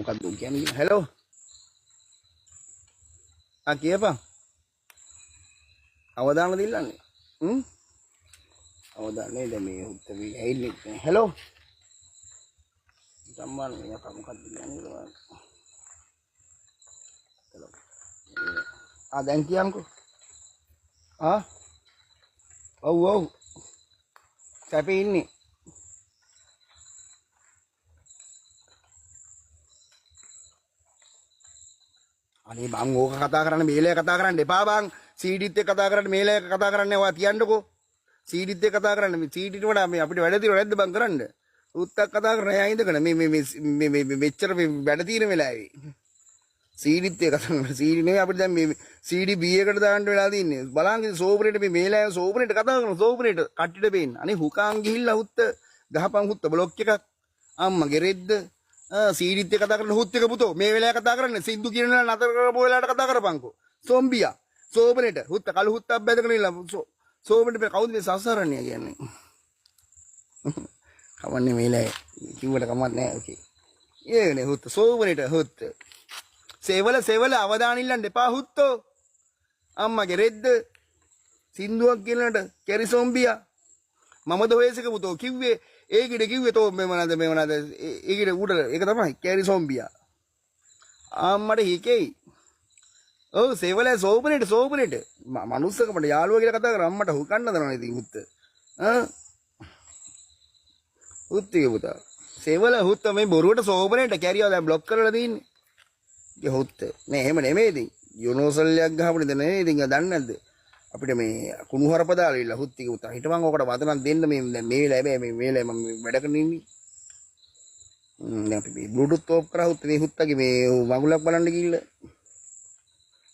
මොකක්ද උන් කියන්නේ හෙලෝ කියපන් අවදාන දෙල්ලන්නේ අවදානේ දැන් මේ උත්තර ඇයින්නේ හෙලෝ සම්මාන මේක මොකක්ද කියන්නේ දැන් කියන්කෝ ඔව් සැපේ ඉන්නේ අනේ මං ඕක කතා කරන්න මේලේ කතා කරන්න එපා බං සීඩිත් එක්ක කතා කරන්න මේලේ කතා කරන්න ඔයා තියන්නකෝ සීඩිත් එක්ක කතා කරන්න මේ සීඩිට වඩා මේ අපිට වැඩ තියෙනව නැද්ද බං කරන්න උත්තක් කතා කරන එයා ඉඳගෙන මේ මෙච්චර වැඩ තියෙන වෙලාවේ සීඩිත් එක්ක කතා කරන සීඩි නෙවෙයි අපිට දැන් මේ සීඩි B එකට දාන්න වෙලා තින්නේ බලන්න සෝපරේට මේ මේලේ සෝපරේට කතා කරන සෝපරේට කට්ටියට පේන්න අනේ හුකාන් ගිහිල්ලා උත්ත ගහපන් උත්ත බ්ලොක් එකක් අම්මගේ රෙද්ද සීඩිත් එක්ක කතා කරන හුත් එක පුතෝ මේ වෙලාවේ කතා කරන්නේ සින්දු කියන නතර කරපු වෙලාවට කතා කරපන්කෝ සොම්බියා සෝපරේට හුත්ත කළු හුත්තක් බැදගෙන ඉන්න සෝපරේට කවුද මේ සසරන්නේ කියන්නේ කවන්නේ මේලේ කිව්වට කමක් නැහැ ඕකේ ඒනේ හුත්ත සෝපරේට හුත්ත සෙවල අවදාන ඉල්ලන්න එපා හුත්තෝ අම්මගේ රෙද්ද සින්දුවක් කියනට කැරි සොම්බියා මමද හොයසක පුතෝ කිව්වේ ඒකිට කිව්වේ තෝ මේ මොනවාද ඒකිට උඩ ඒක තමයි කැරි සොම්බියා අම්මට හිකෙයි ඔව් සෙවල සෝපරේට මනුස්සකමට යාළුවා කියලා කතා කර අම්මට හුකන්න දනවනේ ඉතින් හුත්ත හුත්තිගේ පුතා සෙවල හුත්ත මේ බොරුවට සෝපරේට කැරියව දැන් බ්ලොක් කරලා තින්නේ හොත්ත නෑ එහෙම නෙමෙයි ඉතින් යුනෝසල්යක් ගහපුනේ දැන් නේ ඉතින් දන්නේ නැද්ද අපිට මේ කුණු හරප දාලා ඉල්ල හුත්තික උතා හිටපන් ඔකට වදනම් දෙන්න මේ දැන් මේ වෙලාවේ මේ වෙලාවේ මම වැඩ කරන ඉන්නේ දැන් අපි මේ බ්ලූටූත් ඕෆ් කරා හුත් මේ හුත්තගේ මේ වගුලක් බලන්න ගිහිල්ලා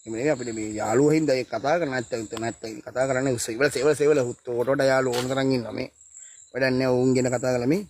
එමෙ නෙවෙයි අපිට මේ යාළුවෝ හින්දා ඒ කතා කරන්නේ නැත්තම් කතා කරන්නේ සෙවල හුත් ඔකට යාළුවෝ ඕන තරම් ඉන්නවා මේ වැඩක් නෑ උන් ගැන කතා කරලා මේ